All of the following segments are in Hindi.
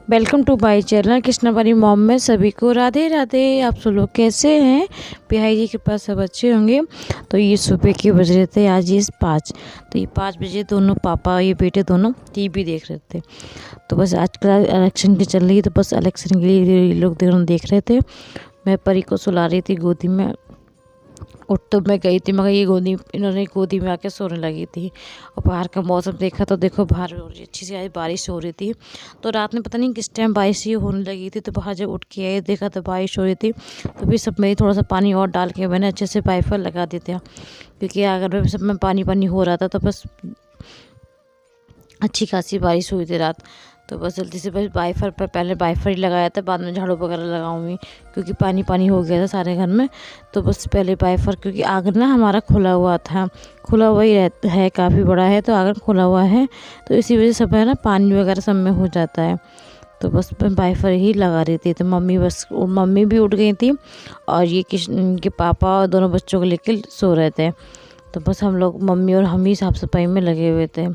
Welcome to my channel Krishna Pari mom में सभी को राधे राधे। आप सब लोग कैसे हैं? बिहाई जी के पास सब अच्छे होंगे। तो ये सुबह के बज रहे थे आज ये 5। तो ये 5 बजे दोनों पापा ये बेटे दोनों टीवी देख रहे थे। तो बस आजकल इलेक्शन की चल रही है, तो बस इलेक्शन के लिए ये लोग दोनों देख रहे थे। मैं परी को सुला रही थी गोदी में। उठ तो मैं गई थी मगर ये इन्होंने गोदी में आके सोने लगी थी। और बाहर का मौसम देखा तो देखो बाहर अच्छी सी आज बारिश हो रही थी। तो रात में पता नहीं किस टाइम बारिश ये होने लगी थी, तो बाहर जब उठ के आए देखा तो बारिश हो रही थी। तो फिर सब में थोड़ा सा पानी और डाल के मैंने अच्छे से वाइपर लगा दिया था, क्योंकि अगर सब में पानी पानी हो रहा था तो बस अच्छी खासी बारिश हुई थी रात। तो बस जल्दी से बस वाइफर पर पहले वाइफर ही लगाया था, बाद में झाड़ू वगैरह लगाऊंगी क्योंकि पानी पानी हो गया था सारे घर में। तो बस पहले वाइफर, क्योंकि आंगन ना हमारा खुला हुआ था, खुला हुआ ही है, काफ़ी बड़ा है तो आंगन खुला हुआ है, तो इसी वजह से सब है ना पानी वगैरह सब में हो जाता है। तो बस मैं वाइफर ही लगा रही थी। तो मम्मी भी उठ गई थी और ये किशन के पापा और दोनों बच्चों को लेकर सो रहे थे। तो बस हम लोग मम्मी और हम ही साफ़ सफाई में लगे हुए थे,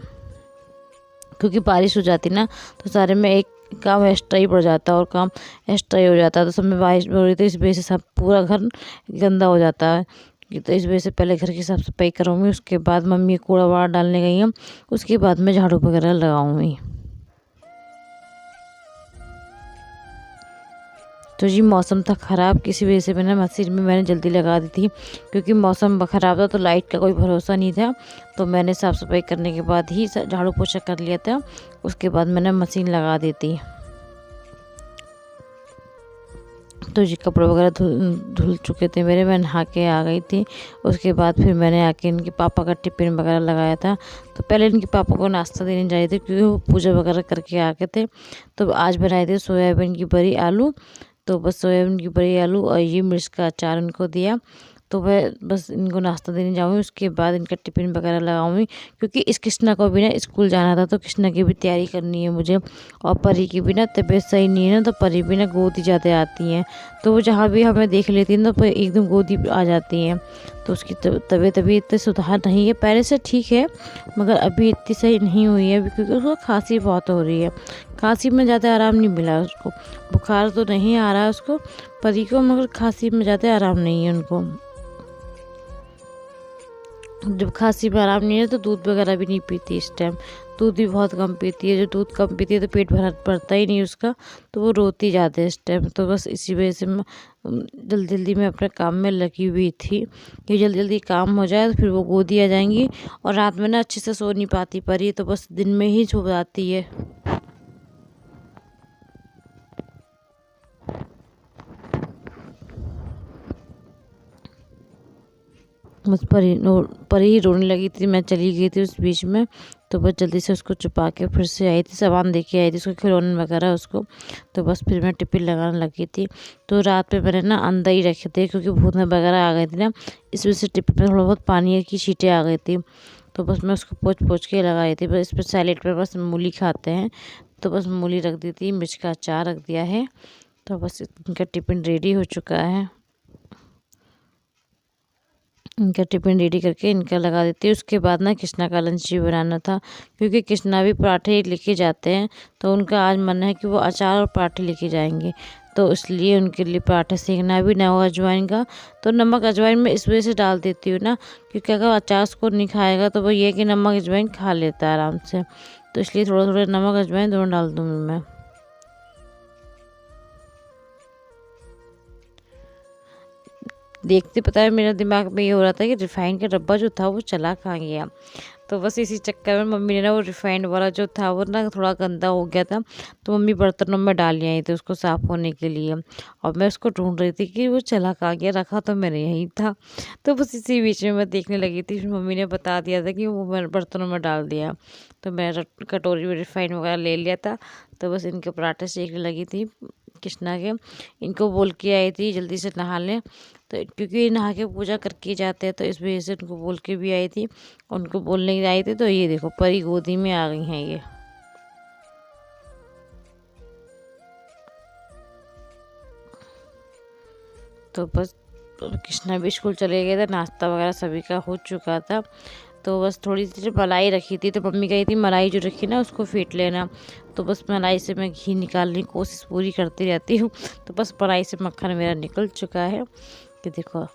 क्योंकि बारिश हो जाती ना तो सारे में एक काम एक्स्ट्रा ही पड़ जाता है और काम एक्स्ट्रा ही हो जाता है। तो सब में बारिश हो रही थी, इस वजह से सब पूरा घर गंदा हो जाता है। तो इस वजह से पहले घर की साफ सफाई करूँगी, उसके बाद मम्मी कूड़ा वाड़ा डालने गई हैं, उसके बाद मैं झाड़ू वगैरह लगाऊंगी। तो जी मौसम था ख़राब, किसी वजह से मैंने मशीन में जल्दी लगा दी थी, क्योंकि मौसम ख़राब था तो लाइट का कोई भरोसा नहीं था। तो मैंने साफ़ सफाई करने के बाद ही झाड़ू पोछा कर लिया था, उसके बाद मैंने मशीन लगा दी थी। तो जी कपड़े वगैरह धुल चुके थे मेरे, मैं नहा के आ गई थी। उसके बाद फिर मैंने आके इनके पापा का टिफ़िन वगैरह लगाया था। तो पहले इनके पापा को नाश्ता देने जा रही थी, क्योंकि वो पूजा वगैरह करके आ गए थे। तो आज बनाए थे सोयाबीन की बड़ी आलू। तो बस सोयाबीन की बड़ी आलू और ये मिर्च का अचार उनको दिया। तो मैं बस इनको नाश्ता देने जाऊँगी, उसके बाद इनका टिफ़िन वगैरह लगाऊंगी, क्योंकि इस कृष्णा को भी ना स्कूल जाना था, तो कृष्णा की भी तैयारी करनी है मुझे। और परी की भी ना तबीयत सही नहीं है ना, तो परी भी ना गोदी ज़्यादा आती हैं। तो वो जहाँ भी हमें देख लेती हैं तो एकदम गोदी आ जाती हैं। तो उसकी तबीयत अभी इतनी सुधार नहीं है, पहले से ठीक है मगर अभी इतनी सही नहीं हुई है, क्योंकि उसको खांसी बहुत हो रही है। खांसी में ज़्यादा आराम नहीं मिला उसको, बुखार तो नहीं आ रहा है उसको परी को, मगर खांसी में ज़्यादा आराम नहीं है उनको। जब खांसी में आराम नहीं है तो दूध वगैरह भी नहीं पीती इस टाइम, दूध भी बहुत कम पीती है। जो दूध कम पीती है तो पेट भरता ही नहीं उसका, तो वो रोती ज़्यादा है इस टाइम। तो बस इसी वजह से मैं जल्दी जल्दी में अपने काम में लगी हुई थी कि जल्दी जल्दी काम हो जाए, तो फिर वो गोदी आ जाएंगी। और रात में ना अच्छे से सो नहीं पाती परी, तो बस दिन में ही सो जाती है। बस परी ही रोने लगी थी, मैं चली गई थी उस बीच में। तो बस जल्दी से उसको छुपा के फिर से आई थी, सामान दे के आई थी उसको, खिलौने वगैरह उसको। तो बस फिर मैं टिफ़िन लगाने लगी थी। तो रात में मैंने ना अंदर ही रखे थे, क्योंकि भूत वगैरह आ गई थी ना, इस वजह से टिफ़िन में थोड़ा बहुत पानी की छींटें आ गई थी। तो बस मैं उसको पोंछ पोंछ के लगाई थी। बस इस पर सैलेड पे बस मूली खाते हैं, तो बस मूली रख दी थी, मिर्च का अचार रख दिया है। तो बस इनका टिफ़िन रेडी हो चुका है। इनका टिफ़िन रेडी करके इनका लगा देती हूँ। उसके बाद ना कृष्णा का लंच भी बनाना था, क्योंकि कृष्णा भी पराठे लेके जाते हैं। तो उनका आज मन है कि वो अचार और पराठे लेके जाएंगे, तो इसलिए उनके लिए पराठे सेकना भी ना हो अजवाइन का। तो नमक अजवाइन में इस वजह से डाल देती हूँ ना, क्योंकि अगर अचार उसको नहीं खाएगा तो वो ये कि नमक अजवाइन खा लेता है आराम से। तो इसलिए थोड़ा थोड़ा नमक अजवाइन दोनों डाल दूँगी मैं। देखते पता है मेरा दिमाग में ये हो रहा था कि रिफाइंड का डब्बा जो था वो चला कहाँ गया। तो बस इसी चक्कर में मम्मी ने ना वो रिफाइंड वाला जो था वो ना थोड़ा गंदा हो गया था, तो मम्मी बर्तनों में डाल आई थी उसको साफ़ होने के लिए। और मैं उसको ढूंढ रही थी कि वो चला कहाँ गया, रखा तो मैंने यहीं था। तो बस इसी बीच में मैं देखने लगी थी, फिर मम्मी ने बता दिया था कि वो मैंने बर्तनों में डाल दिया। तो मैं कटोरी में रिफाइंड वगैरह ले लिया था। तो बस इनके पराठे सेकने लगी थी कृष्णा के। इनको बोल के आई थी जल्दी से नहा लें, तो क्योंकि नहा के पूजा करके जाते हैं, तो इस वजह से उनको बोल के भी आई थी। उनको बोलने आई थी, तो ये देखो परी गोदी में आ गई हैं ये। तो बस कृष्णा भी स्कूल चले गए थे, नाश्ता वगैरह सभी का हो चुका था। तो बस थोड़ी सी मलाई रखी थी, तो मम्मी कही थी मलाई जो रखी ना उसको फेंट लेना। तो बस मलाई से मैं घी निकालने की कोशिश पूरी करती रहती हूँ। तो बस मलाई से मक्खन मेरा निकल चुका है कि देखो।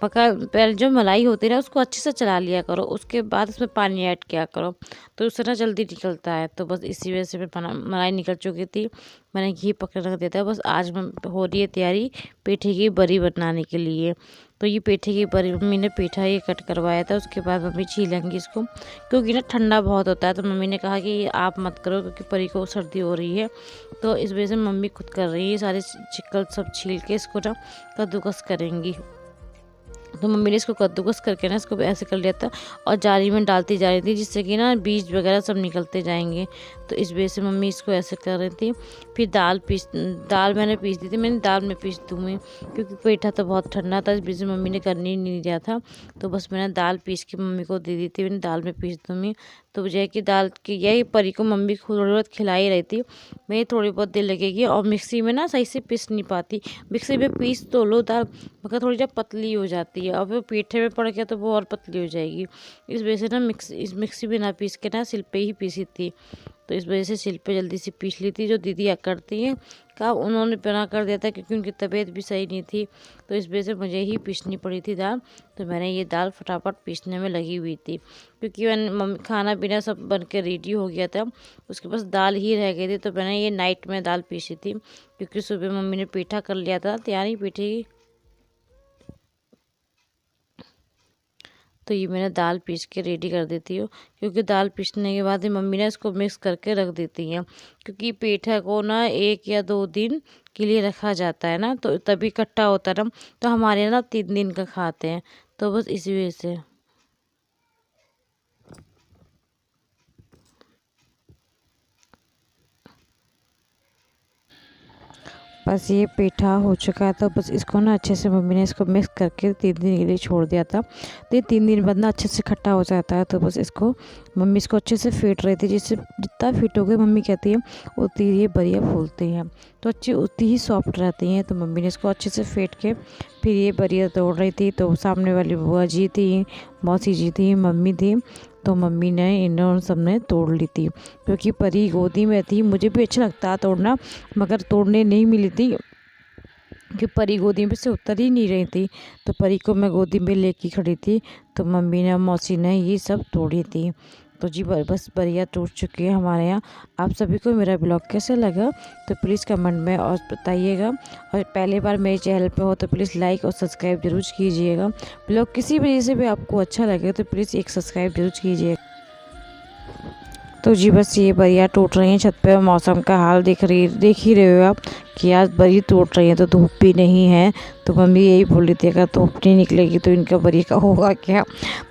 पका पहले जो मलाई होती है ना उसको अच्छे से चला लिया करो, उसके बाद उसमें पानी ऐड किया करो, तो उससे ना जल्दी निकलता है। तो बस इसी वजह से मलाई निकल चुकी थी, मैंने घी पकड़ रख दिया था। बस आज हो रही है तैयारी पेठे की बरी बनाने के लिए। तो ये पेठे की बरी मम्मी ने पेठा ये कट करवाया था, उसके बाद मम्मी छीलेंगी इसको, क्योंकि ना ठंडा बहुत होता है। तो मम्मी ने कहा कि आप मत करो क्योंकि परी को सर्दी हो रही है, तो इस वजह से मम्मी खुद कर रही है। सारे चिकल सब छील के इसको ना कद्दूकस करेंगी। तो मम्मी ने इसको कद्दूकस करके ना इसको ऐसे कर लिया था और जाली में डालती जा रही थी, जिससे कि ना बीज वगैरह सब निकलते जाएंगे। तो इस वजह से मम्मी इसको ऐसे कर रही थी। फिर दाल मैंने पीस दी थी, मैंने दाल में पीस दूँगी क्योंकि पेठा तो बहुत ठंडा था, इस वजह से मम्मी ने करनी नहीं दिया था। तो बस मैंने दाल पीस के मम्मी को दे दी थी, मैंने दाल में पीस दूँगी। तो जय की दाल की यही परी को मम्मी थोड़ी बहुत खिला ही रही थी, मेरी थोड़ी बहुत देर लगेगी। और मिक्सी में ना सही से पीस नहीं पाती, मिक्सी में पीस तो लो दाल मगर थोड़ी सी पतली हो जाती है, और फिर पेठे में पड़ गया तो वो और पतली हो जाएगी। इस वजह से ना मिक्सी में ना पीस के ना सिल पे ही पीसी थी। तो इस वजह से सिल पे जल्दी से पीस ली थी। जो दीदी करती हैं का उन्होंने बना कर दिया था क्योंकि उनकी तबीयत भी सही नहीं थी, तो इस वजह से मुझे ही पीसनी पड़ी थी दाल। तो मैंने ये दाल फटाफट पीसने में लगी हुई थी, क्योंकि मैंने मम्मी खाना पीना सब बन के रेडी हो गया था, उसके पास दाल ही रह गई थी। तो मैंने ये नाइट में दाल पीसी थी, क्योंकि सुबह मम्मी ने पेठा कर लिया था तैयारी पेठे की। तो ये मैंने दाल पीस के रेडी कर देती हूँ, क्योंकि दाल पीसने के बाद ही मम्मी ने इसको मिक्स करके रख देती हैं, क्योंकि पेठा को ना 1 या 2 दिन के लिए रखा जाता है ना, तो तभी इकट्ठा होता है ना। तो हमारे यहाँ ना 3 दिन का खाते हैं, तो बस इसी वजह से। बस ये पेठा हो चुका है, तो बस इसको ना अच्छे से मम्मी ने इसको मिक्स करके 3 दिन के लिए छोड़ दिया था। तो ये 3 दिन बाद ना अच्छे से खट्टा हो जाता है। तो बस इसको मम्मी इसको अच्छे से फेंट रही थी, जिससे जितना फेंटोगे मम्मी कहती है उतनी ये बढ़िया फूलती हैं, तो अच्छी उतनी ही सॉफ्ट रहती हैं। तो मम्मी ने इसको अच्छे से फेंट के फिर ये बढ़िया तोड़ रही थी। तो सामने वाली बुआ जी थी, मौसी जी थी, मम्मी थी, तो मम्मी ने इन्होंने सब ने तोड़ ली थी, क्योंकि परी गोदी में थी। मुझे भी अच्छा लगता तोड़ना, मगर तोड़ने नहीं मिली थी कि परी गोदी में से उतर ही नहीं रही थी। तो परी को मैं गोदी में लेके खड़ी थी, तो मम्मी ने मौसी ने ये सब तोड़ी थी। तो जी बस बढ़िया टूट चुकी है हमारे यहाँ। आप सभी को मेरा ब्लॉग कैसे लगा तो प्लीज़ कमेंट में और बताइएगा, और पहली बार मेरे चैनल पे हो तो प्लीज़ लाइक और सब्सक्राइब जरूर कीजिएगा। ब्लॉग किसी वजह से भी आपको अच्छा लगे तो प्लीज़ एक सब्सक्राइब जरूर कीजिएगा। तो जी बस ये बढ़िया टूट रही हैं छत पे। मौसम का हाल देख ही रहे हो आप कि आज बड़ी टूट रही है, तो धूप भी नहीं है। तो मम्मी यही बोल रही थी अगर धूप नहीं निकलेगी तो इनका बरी का होगा क्या।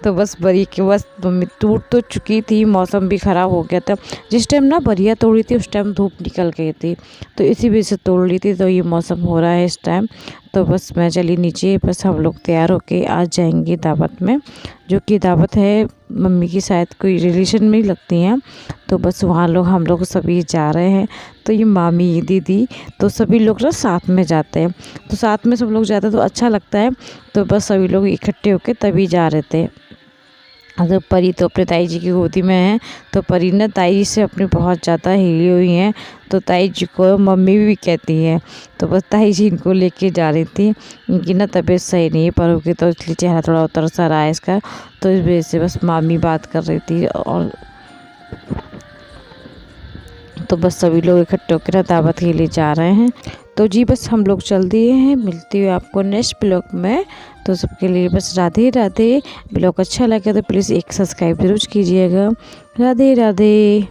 तो बस बरी के बस मम्मी टूट तो चुकी थी, मौसम भी ख़राब हो गया था। जिस टाइम ना बरिया तोड़ी थी उस टाइम धूप निकल गई थी, तो इसी वजह से तोड़ ली थी। तो ये मौसम हो रहा है इस टाइम। तो बस मैं चली नीचे, बस हम लोग तैयार होके आज जाएंगे दावत में, जो कि दावत है मम्मी की शायद कोई रिलेशन में ही लगती हैं। तो बस वहाँ हम लोग सभी जा रहे हैं। तो ये मामी दीदी तो सभी लोग ना साथ में जाते हैं, तो साथ में सब लोग जाते हैं तो अच्छा लगता है। तो बस सभी लोग इकट्ठे होके तभी जा रहे थे। तो परी तो अपने ताई जी की गोदी में है, तो परी ने ताई जी से अपनी बहुत ज़्यादा हिली हुई हैं, तो ताई जी को मम्मी भी कहती हैं। तो बस ताई जी इनको लेके जा रही थी, इनकी ना तबीयत सही नहीं है परों की, तो इसलिए चेहरा थोड़ा उतर सा रहा है इसका। तो इस वजह से बस मामी बात कर रही थी, और तो बस सभी लोग इकट्ठे होकर ना दावत के लिए जा रहे हैं। तो जी बस हम लोग चल दिए हैं, मिलती हुई आपको नेक्स्ट ब्लॉग में। तो सबके लिए बस राधे राधे। ब्लॉग अच्छा लगे तो प्लीज़ एक सब्सक्राइब जरूर कीजिएगा। राधे राधे।